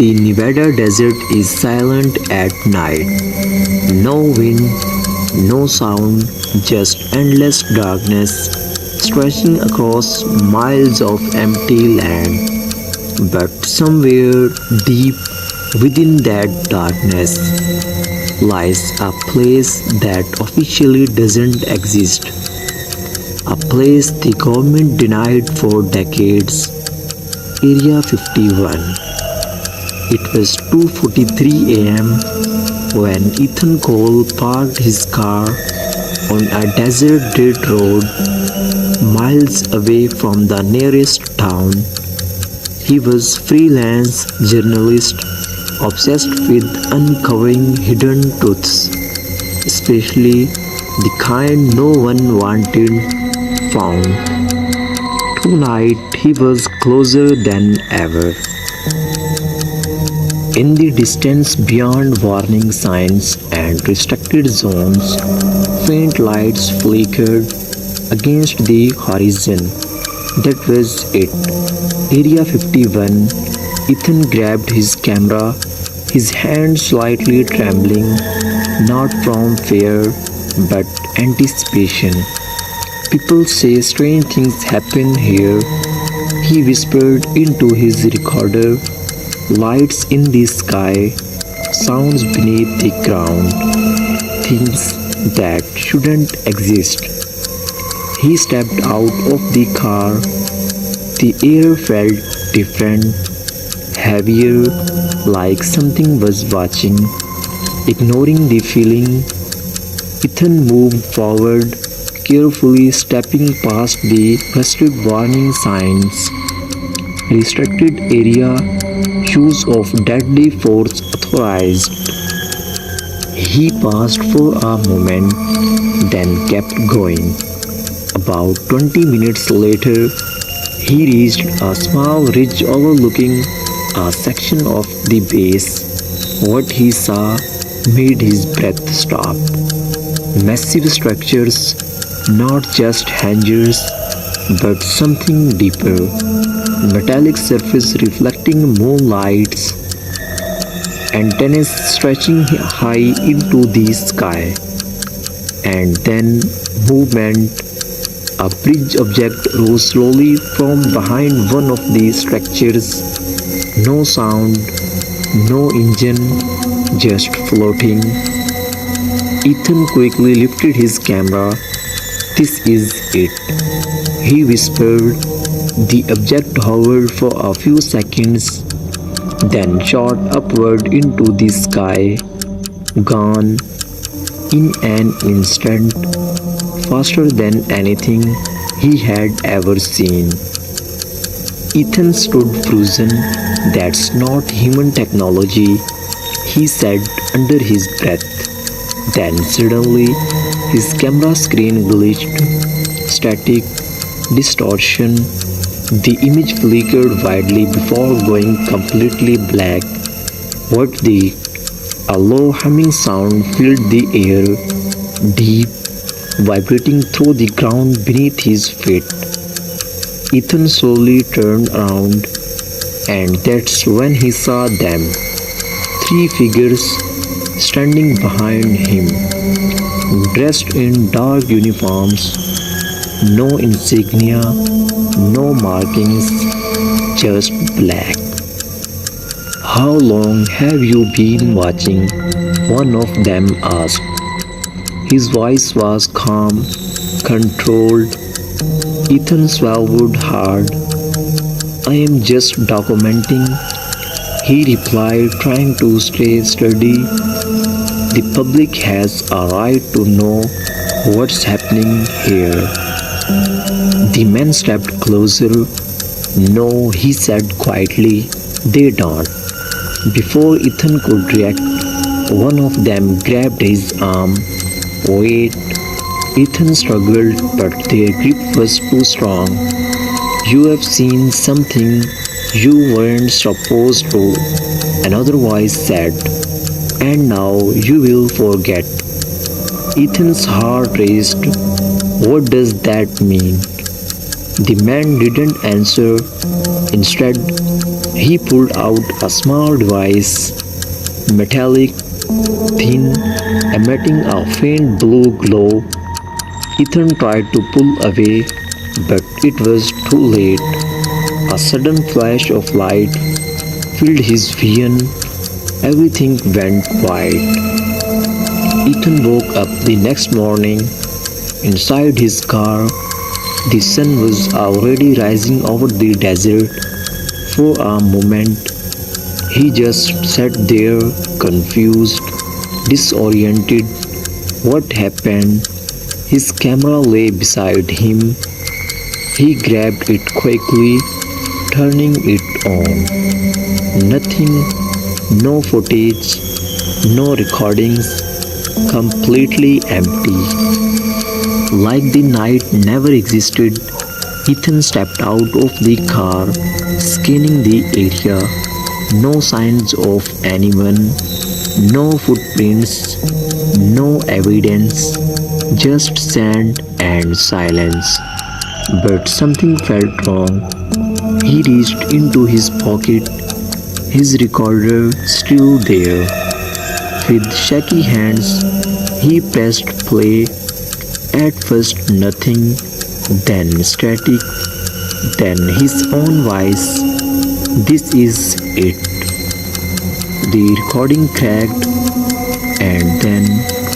The Nevada desert is silent at night. No wind, no sound, just endless darkness stretching across miles of empty land. But somewhere deep within that darkness lies a place that officially doesn't exist. A place the government denied for decades. Area 51. It was 2:43 a.m. when Ethan Cole parked his car on a desert dirt road miles away from the nearest town. He was freelance journalist obsessed with uncovering hidden truths, especially the kind no one wanted found. Tonight he was closer than ever. In the distance beyond warning signs and restricted zones, faint lights flickered against the horizon. That was it. Area 51. Ethan grabbed his camera, his hand slightly trembling, not from fear but anticipation. People say strange things happen here, he whispered into his recorder. Lights in the sky, sounds beneath the ground, things that shouldn't exist. He stepped out of the car. The air felt different, heavier, like something was watching. Ignoring the feeling, Ethan moved forward, carefully stepping past the rusted warning signs. Restricted area, use of deadly force authorized. He paused for a moment, then kept going. About 20 minutes later, he reached a small ridge overlooking a section of the base. What he saw made his breath stop. Massive structures, not just hangars, but something deeper. Metallic surface reflecting moonlights, antennas stretching high into the sky, and then movement. A bridge object rose slowly from behind one of the structures. No sound, no engine, just floating. Ethan quickly lifted his camera. This is it, he whispered. The object hovered for a few seconds, then shot upward into the sky, gone in an instant, faster than anything he had ever seen. Ethan stood frozen. That's not human technology, he said under his breath. Then suddenly, his camera screen glitched. Static, distortion. The image flickered widely before going completely black. What the? A low humming sound filled the air, deep, vibrating through the ground beneath his feet. Ethan slowly turned around, and that's when he saw them. Three figures standing behind him, dressed in dark uniforms, no insignia, no markings, just black. How long have you been watching? One of them asked. His voice was calm, controlled. Ethan swallowed hard. I am just documenting, he replied, trying to stay steady. The public has a right to know what's happening here. The man stepped closer. No, he said quietly, they don't. Before Ethan could react, one of them grabbed his arm. Wait. Ethan struggled, but their grip was too strong. You have seen something you weren't supposed to, another voice said, and now you will forget. Ethan's heart raced. What does that mean? The man didn't answer. Instead, he pulled out a small device, metallic, thin, emitting a faint blue glow. Ethan tried to pull away, but it was too late. A sudden flash of light filled his vision. Everything went white. Ethan woke up the next morning. Inside his car, the sun was already rising over the desert. For a moment, he just sat there, confused, disoriented. What happened? His camera lay beside him. He grabbed it quickly, turning it on. Nothing, no footage, no recordings, completely empty. Like the night never existed, Ethan stepped out of the car, scanning the area. No signs of anyone, no footprints, no evidence, just sand and silence. But something felt wrong. He reached into his pocket, his recorder still there. With shaky hands, he pressed play. At first nothing, then static, then his own voice. This is it. The recording cracked, and then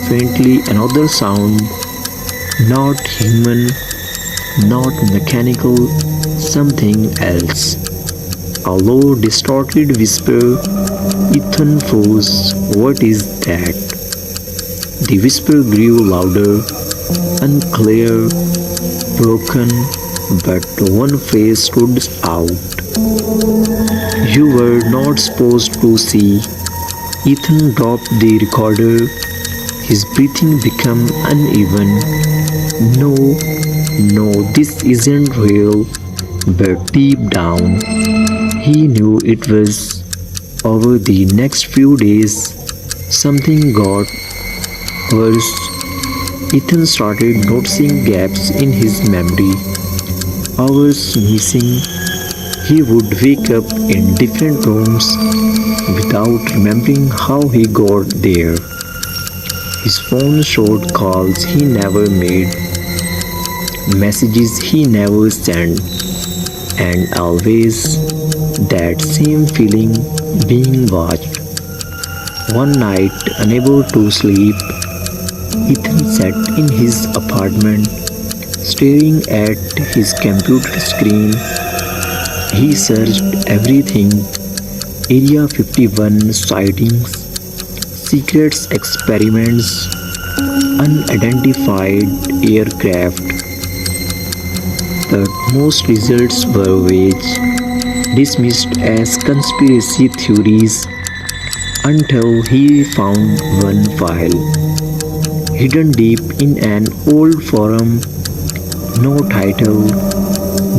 faintly another sound, not human, not mechanical, something else. A low, distorted whisper. Ethan froze. What is that? The whisper grew louder, unclear, broken, but one face stood out. You were not supposed to see. Ethan dropped the recorder. His breathing became uneven. No, no, this isn't real. But deep down, he knew it was. Over the next few days, something got worse. Ethan started noticing gaps in his memory. Hours missing. He would wake up in different rooms without remembering how he got there. His phone showed calls he never made, messages he never sent, and always that same feeling, being watched. One night, unable to sleep, Ethan sat in his apartment, staring at his computer screen. He searched everything: Area 51 sightings, secrets experiments, unidentified aircraft. But most results were vague, dismissed as conspiracy theories, until he found one file, hidden deep in an old forum. No title,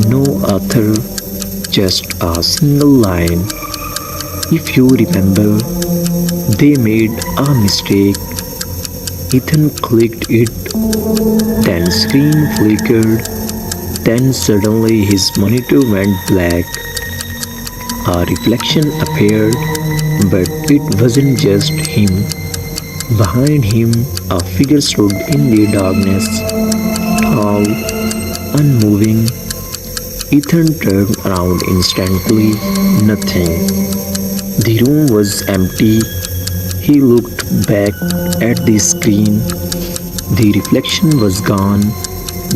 no author, just a single line. If you remember, they made a mistake. Ethan clicked it, then screen flickered, then suddenly his monitor went black. A reflection appeared, but it wasn't just him. Behind him, a figure stood in the darkness, tall, unmoving. Ethan turned around instantly. Nothing. The room was empty. He looked back at the screen. The reflection was gone.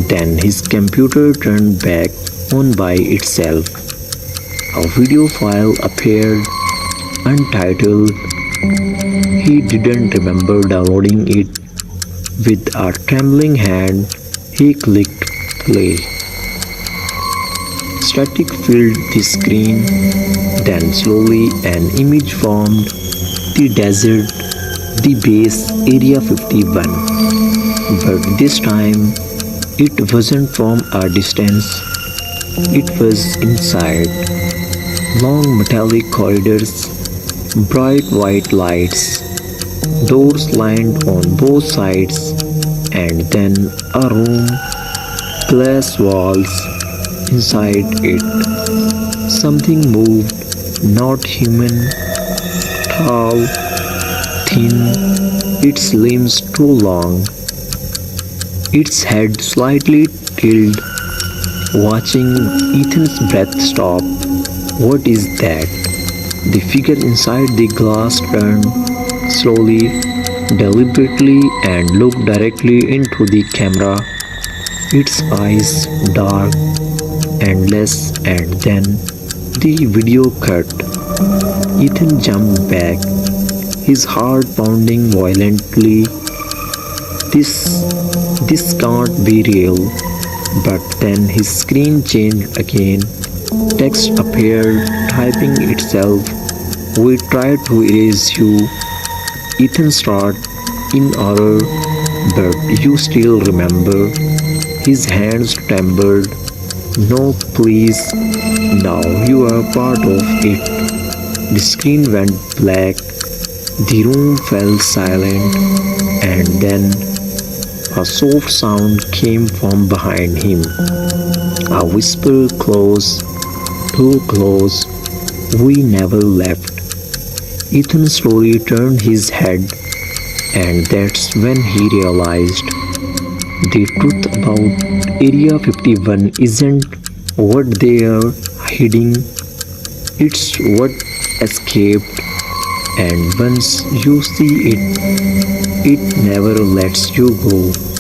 Then his computer turned back on by itself. A video file appeared, untitled. He didn't remember downloading it. With a trembling hand, he clicked play. Static filled the screen, then slowly an image formed: the desert, the base, Area 51. But this time, it wasn't from a distance, it was inside. Long metallic corridors, bright white lights, doors lined on both sides, and then a room, glass walls, inside it. Something moved, not human, tall, thin, its limbs too long, its head slightly tilted, watching Ethan's breath stop. What is that? The figure inside the glass turned slowly, deliberately, and looked directly into the camera, its eyes dark, endless, and then the video cut. Ethan jumped back, his heart pounding violently. This this can't be real. But then his screen changed again. Text appeared, typing itself. We tried to erase you. Ethan started in horror, but you still remember. His hands trembled. No, please. Now you are part of it. The screen went black. The room fell silent, and then a soft sound came from behind him. A whisper close, too close. We never left. Ethan slowly turned his head, and that's when he realized the truth about Area 51 isn't what they are hiding, it's what escaped. And once you see it, it never lets you go.